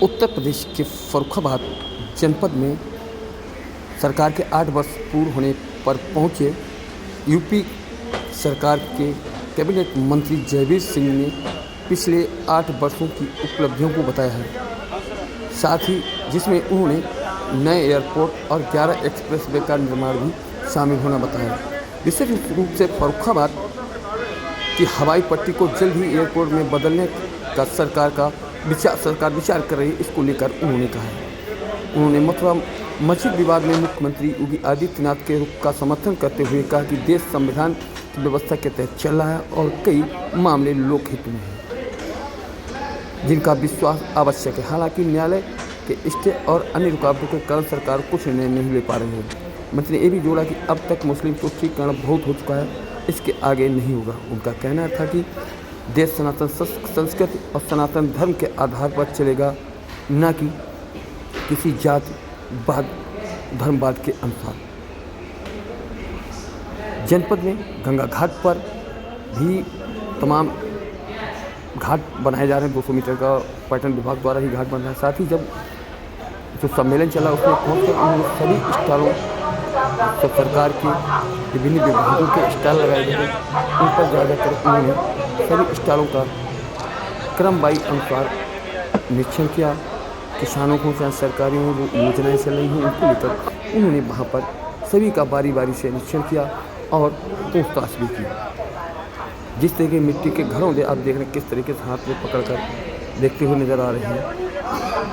उत्तर प्रदेश के फर्रुखाबाद जनपद में सरकार के 8 वर्ष पूर्ण होने पर पहुंचे यूपी सरकार के कैबिनेट मंत्री जयवीर सिंह ने पिछले 8 वर्षों की उपलब्धियों को बताया है। साथ ही जिसमें उन्होंने नए एयरपोर्ट और 11 एक्सप्रेसवे का निर्माण भी शामिल होना बताया। विशेष रूप से फर्रुखाबाद की हवाई पट्टी को जल्द ही एयरपोर्ट में बदलने का सरकार विचार कर रही है। इसको लेकर उन्होंने कहा है। उन्होंने मथुरा मस्जिद विवाद में मुख्यमंत्री योगी आदित्यनाथ के रुख का समर्थन करते हुए कहा कि देश संविधान की व्यवस्था के तहत चल रहा है और कई मामले लोकहित में हैं, जिनका विश्वास आवश्यक है। हालांकि न्यायालय के स्टे और अन्य रुकावटों के कारण सरकार कुछ निर्णय नहीं ले पा रही है। मंत्री ने यह भी जोड़ा कि अब तक मुस्लिम तुष्टीकरण बहुत हो चुका है, इसके आगे नहीं होगा। उनका कहना था कि देश सनातन संस्कृति और सनातन धर्म के आधार पर चलेगा, न कि किसी जातिवाद धर्मवाद के अनुसार। जनपद में गंगा घाट पर भी तमाम घाट बनाए जा रहे हैं। 200 मीटर का पर्यटन विभाग द्वारा ही घाट बन रहा है। साथ ही जब जो सम्मेलन चला उसमें पहुंचकर उन्होंने सभी स्टॉलों तो सरकार की विभिन्न विभागों के स्टॉल लगाए गए हैं, उन पर जाकर उन्होंने सभी स्टॉलों का क्रमवाई अनुसार निरीक्षण किया। किसानों को चाहे सरकारी योजनाएं चल रही हैं उनको लेकर उन्होंने वहाँ पर सभी का बारी बारी से निरीक्षण किया और पूछताछ भी की। जिस तरह के मिट्टी के घरों से आप देख रहे हैं किस तरीके से हाथ में पकड़ कर देखते हुए नज़र आ रहे हैं।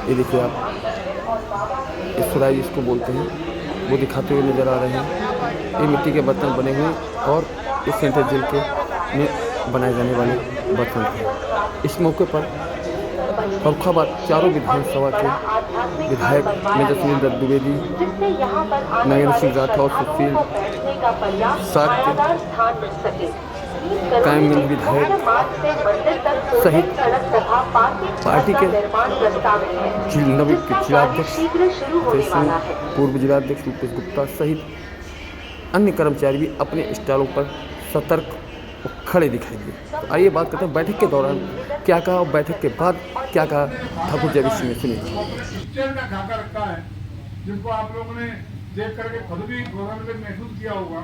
ये देखिए आप इस सुराई जिसको बोलते हैं वो दिखाते हुए नज़र आ रहे हैं। ये मिट्टी के बर्तन बने हुए और इस सेंट्रल जेल के में बनाए जाने वाले बर्तन थे। इस मौके पर फर्रुखाबाद चारों विधानसभा के विधायक मेजर सुनील द्विवेदी, नरेंद्र सिंह राठौर, सुशील साक्य, कायमगंज विधायक सहित पार्टी के जिलाध्यक्ष पूर्व जिलाध्यक्ष रूपेश गुप्ता सहित अन्य कर्मचारी भी अपने स्टॉलों पर सतर्क खड़े दिखाई दिए। आइए बात करते हैं बैठक के दौरान क्या कहा और बैठक के बाद क्या कहा ठाकुर जयवीर सिंह ने। सुनिए। का खाका रखा है जिनको आप लोगों ने देख करके खुद भी गौरवान्वित महसूस किया होगा।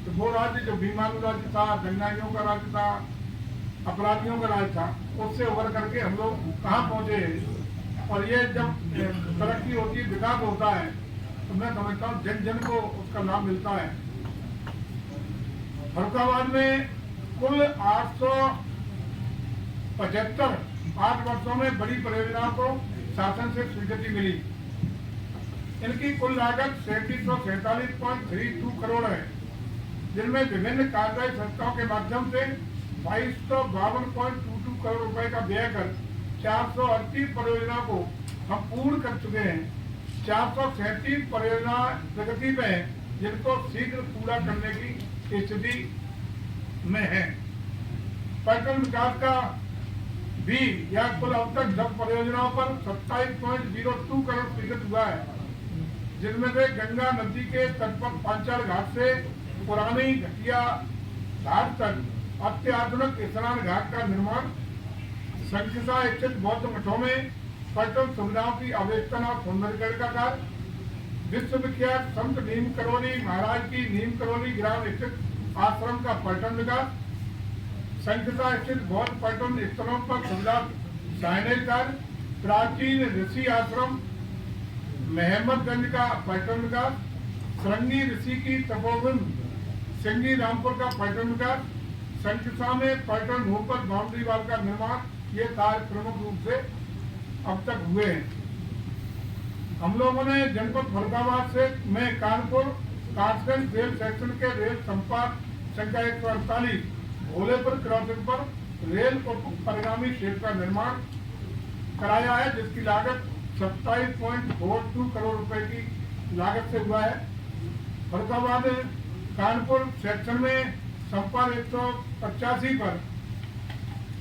तो वो राज्य जो बेईमानों का राज्य था, दंगाइयों का राज्य था, अपराधियों का राज्य था, उससे उभर करके हम लोग कहाँ पहुँचे। और ये जब तरक्की होती है, विकास होता है, तो मैं समझता हूँ जन जन को उसका लाभ मिलता है। फर्रुखाबाद में कुल 8 वर्षों में बड़ी परियोजनाओं को शासन से स्वीकृति मिली। इनकी कुल लागत 3747.32 करोड़ है, जिनमें विभिन्न कार्यदायी संस्थाओं के माध्यम से 2252.22 करोड़ रुपए का व्यय कर 438 परियोजनाओं को हम पूर्ण कर चुके हैं। 437 परियोजना प्रगति में है, जिनको शीघ्र पूरा करने की स्थिति में है। पर्यटन विकास का भी यह कुल अब तक 10 परियोजनाओं पर 27.02 करोड़ स्वीकृत हुआ है, जिनमें से गंगा नदी के तट पर पांचाल घाट से पुरानी घटिया घाट तक अत्याधुनिक स्नान घाट का निर्माण, संकिसा स्थित बौद्ध मठों में पर्यटन सुविधाओं की अवेक्षण और सौंदर्यीकरण का कार्य, विश्वविख्यात संत नीम करोली महाराज की नीम करोली ग्राम स्थित आश्रम का पर्यटन विकास, संकिसा स्थित बौद्ध पर्यटन स्थलों पर सुविधा साइनेज कार्य, प्राचीन ऋषि आश्रम महमदगंज का पर्यटन विकास, श्रृंगी ऋषि की तपोवन सिंगी रामपुर का पर्यटन विकास, संकिसा में पर्यटन भूमि पर बाउंड्री वाल का निर्माण, ये कार्य प्रमुख रूप से अब तक हुए हैं। हम लोगों ने जनपद फर्रुखाबाद से में कानपुर कासगंज रेल सेक्शन के रेल संपर्क संख्या 148 भोलेपुर क्रॉसिंग पर रेल उप परिगामी क्षेत्र का निर्माण कराया है, जिसकी लागत 27.42 करोड़ रुपए की लागत से हुआ है। फर्रुखाबाद कानपुर सेक्शन में संपर्क 185 पर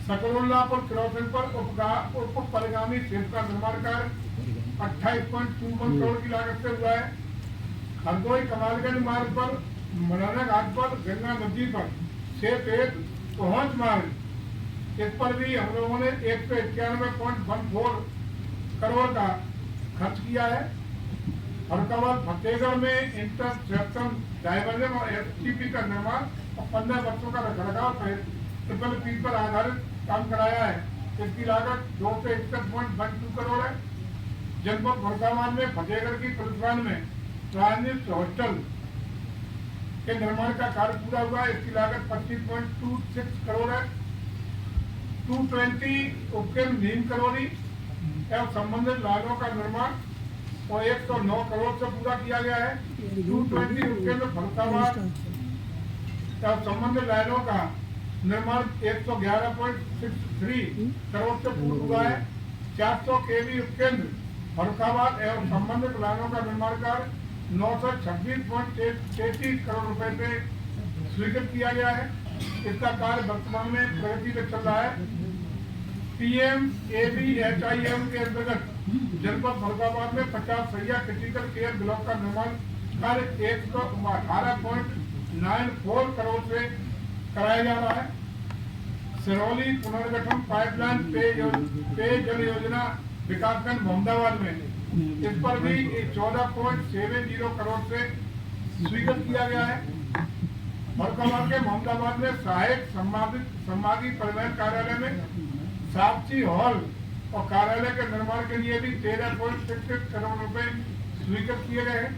सकरोल्लापुर क्रॉसिंग पर उप परिगामी क्षेत्र का निर्माण कार्य 28.21 करोड़ की लागत से हुआ है। हरदोई कमालगंज मार्ग पर मनाना घाट पर गंगा नदी पर एक पहुंच मार्ग, इस पर भी हम लोगों ने 191.14 करोड़ का खर्च किया है। फरुखाबाद फतेहगढ़ में इंटरसेप्शन डायवर्जन और एसटीपी का निर्माण और 15 वर्षों का रखरखाव सहित ट्रिपल पी पर आधारित काम कराया है। इसकी लागत 261.12 करोड़ है। जनपद फरुखाबाद में फतेहगढ़ की पुलिस लाइन में ट्रांजिट हॉस्टल के निर्माण का कार्य पूरा हुआ। इसकी लागत 25.26 करोड़ है। 220 उपकेंद्र नीम करोड़ी एवं संबंधित लाइनों का निर्माण और 109 करोड़ से पूरा किया गया है। 220 उपकेंद्र फरुखाबाद एवं संबंधित लाइनों का निर्माण 111.63 करोड़ से पूर्ण हुआ है। 400 केवी उपकेंद्र फरुखाबाद एवं संबंधित लाइनों का निर्माण कार्य 926.33 करोड़ रुपए से स्वीकृत किया गया है। इसका कार्य वर्तमान में प्रगति पे चल रहा है। PMABHIM के अंतर्गत जनपद फरुखाबाद में 50 सैया क्रिटिकल केयर ब्लॉक का निर्माण कार्य 118.94 करोड़ से कराया जा रहा है। सिरौली पुनर्गठन पाइपलाइन पेयजल योजना विकासखंड मोहम्मदाबाद में इस पर भी 14.70 करोड़ से स्वीकृत किया गया है। फरुखाबाद के मोहम्मदाबाद में सहायक संभागीय परिवहन कार्यालय में साक्षी हॉल और कार्यालय के निर्माण के लिए भी 13.66 करोड़ रुपए स्वीकृत किए गए हैं।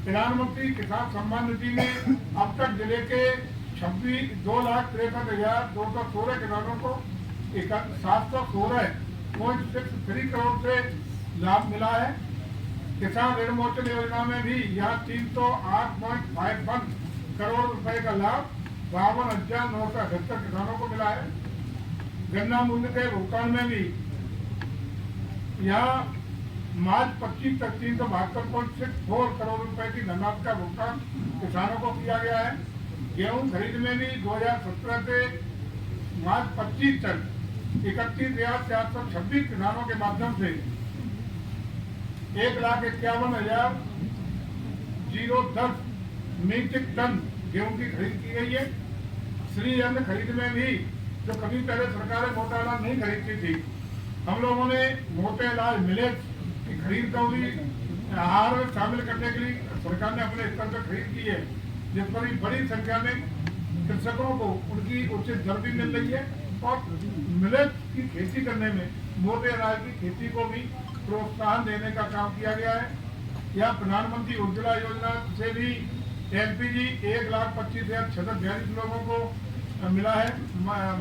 प्रधानमंत्री किसान सम्मान निधि में अब तक जिले के 2,63,216 किसानों को 716.63 करोड़ से लाभ मिला है। किसान ऋण मोचन योजना में भी यहाँ 308.51 करोड़ रुपए का लाभ 52,978 किसानों को मिला है। गन्ना मूल्य के भुगतान में भी यहाँ मार्च 25 तक 372.64 करोड़ रुपए की धनराशि का भुगतान किसानों को किया गया है। गेहूं खरीद में भी 2017 से मार्च 25 तक 31,426 किसानों के माध्यम से 1,51,010 मीट्रिक टन गेहूं की खरीद की गई है। श्री अन्न खरीद में भी जो कभी पहले सरकारें मोटा अनाज नहीं खरीदती थी, हम लोगों ने मोटे अनाज मिलेट की खरीद को भी आहार में शामिल करने के लिए सरकार ने अपने स्तर पर खरीद की है, जिस पर बड़ी संख्या में कृषकों को उनकी उचित दर भी मिल रही है और मिलेट की खेती करने में मोटे अनाज की खेती को भी प्रोत्साहन देने का काम किया गया है। यह प्रधानमंत्री उज्ज्वला योजना से भी LPG 1,25,642 लोगों को मिला है,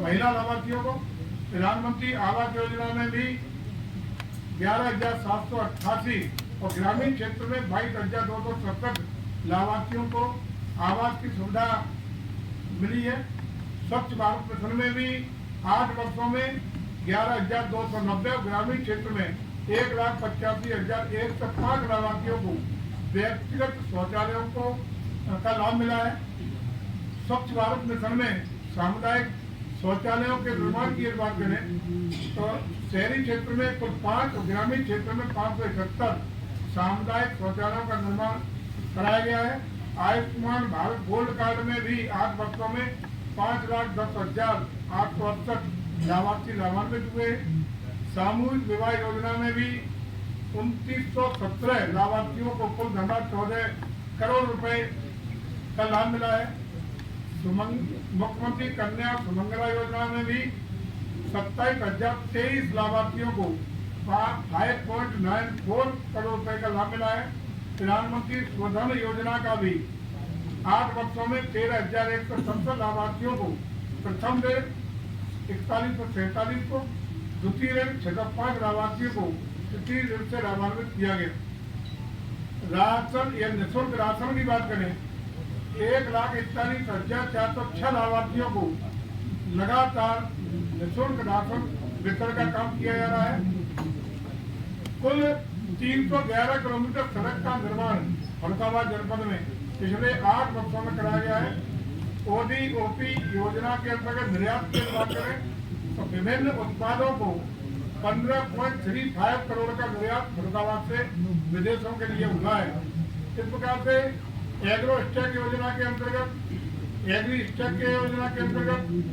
महिला लाभार्थियों को। प्रधानमंत्री आवास योजना में भी 11,788 और ग्रामीण क्षेत्र में 22,267 लाभार्थियों को आवास की सुविधा मिली है। स्वच्छ भारत मिशन में भी 8 वर्षों में 11,290 और ग्रामीण क्षेत्र में 1,85,105 लाभार्थियों को व्यक्तिगत शौचालयों को का लाभ मिला है। स्वच्छ भारत मिशन में सामुदायिक शौचालयों के निर्माण की बात करें तो शहरी क्षेत्र में कुल 5 और ग्रामीण क्षेत्र में 571 सामुदायिक शौचालयों का निर्माण कराया गया है। आयुष्मान भारत गोल्ड कार्ड में भी 8 वर्षों में 5,10,868 लाभार्थी लाभान्वित हुए। सामूहिक विवाह योजना में भी 2,917 लाभार्थियों को कुल धनराशि 14 करोड़ रुपए का लाभ मिला है। मुख्यमंत्री कन्या सुमंगला योजना में भी 27,023 लाभार्थियों को 5.94 करोड़ रुपए का लाभ मिला है। प्रधानमंत्री स्वधन योजना का भी 8 वर्षों में 13,167 लाभार्थियों को प्रथम ऋण 4147 को, द्वितीय ऋण 56 लाभार्थियों को तृतीय ऋण से लाभान्वित किया गया। राशन या निःशुल्क राशन की बात करें 1,41,406 लाभार्थियों को लगातार निःशुल्क राशन वितरण का काम किया जा रहा है। कुल 311 किलोमीटर सड़क का निर्माण फरुखाबाद जनपद में पिछले 8 वर्षों में कराया गया है। ODOP योजना के अंतर्गत निर्यात की बात करें तो विभिन्न उत्पादों को 15.35 करोड़ का निर्यात फरुखाबाद से विदेशों के लिए हुआ है। इस प्रकार से एग्रो स्टैक योजना के अंतर्गत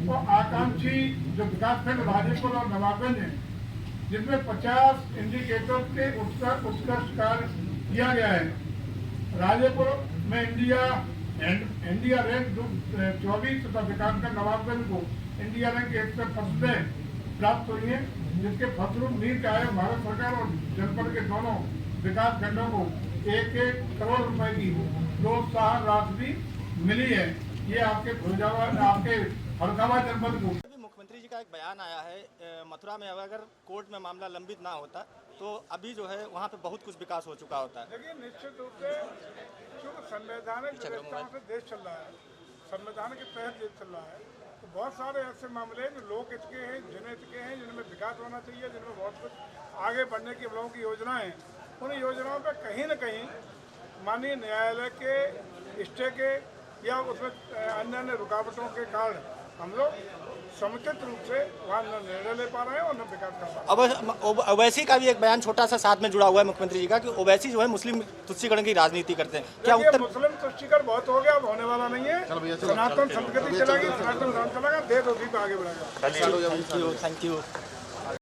और आकांक्षी जो विकासखंड भाजीपुर और नवाबगंज है जिसमें 50 इंडिकेटर के उत्कृष्ट कार्य किया गया है। राजेपुर में इंडिया रैंक 24 तथा विकास का नवाबगंज को इंडिया रैंक 115 प्राप्त हुई है, जिसके फलस्वरूप नीति आयोग भारत सरकार और जनपद के दोनों विकास खंडों को 1-1 करोड़ रुपए की प्रोत्साहन राशि मिली है। ये आपके फरुखाबाद जनपद को। मुख्यमंत्री जी का एक बयान आया है, मथुरा में अगर कोर्ट में मामला लंबित ना होता तो अभी जो है वहाँ पे बहुत कुछ विकास हो चुका होता है। देखिए, निश्चित रूप से क्योंकि संवैधानिक व्यवस्थाओं से देश चल रहा है, संविधान के तहत देश चल रहा है, तो बहुत सारे ऐसे मामले हैं जो लोक हित के हैं, जनहित के हैं, जिनमें विकास होना चाहिए, जिनमें बहुत कुछ आगे बढ़ने की हम लोगों की योजनाएं हैं। उन योजनाओं पर कहीं न कहीं माननीय न्यायालय के स्टे के या उसमें अन्य रुकावटों के कारण हम लोग समुचित रूप से वहाँ न निर्णय ले पा रहे हैं और न विकास कर पा रहे हैं। अब ओवैसी का भी एक बयान छोटा सा साथ में जुड़ा हुआ है मुख्यमंत्री जी का कि ओवैसी जो है मुस्लिम तुष्टिकरण की राजनीति करते हैं। क्या उत्तर? मुस्लिम तुष्टिकरण बहुत हो गया, अब होने वाला नहीं है। सनातन संस्कृति चलेगी, सनातन धर्म चलेगा, देश और दीप आगे बढ़ेगा। Thank you.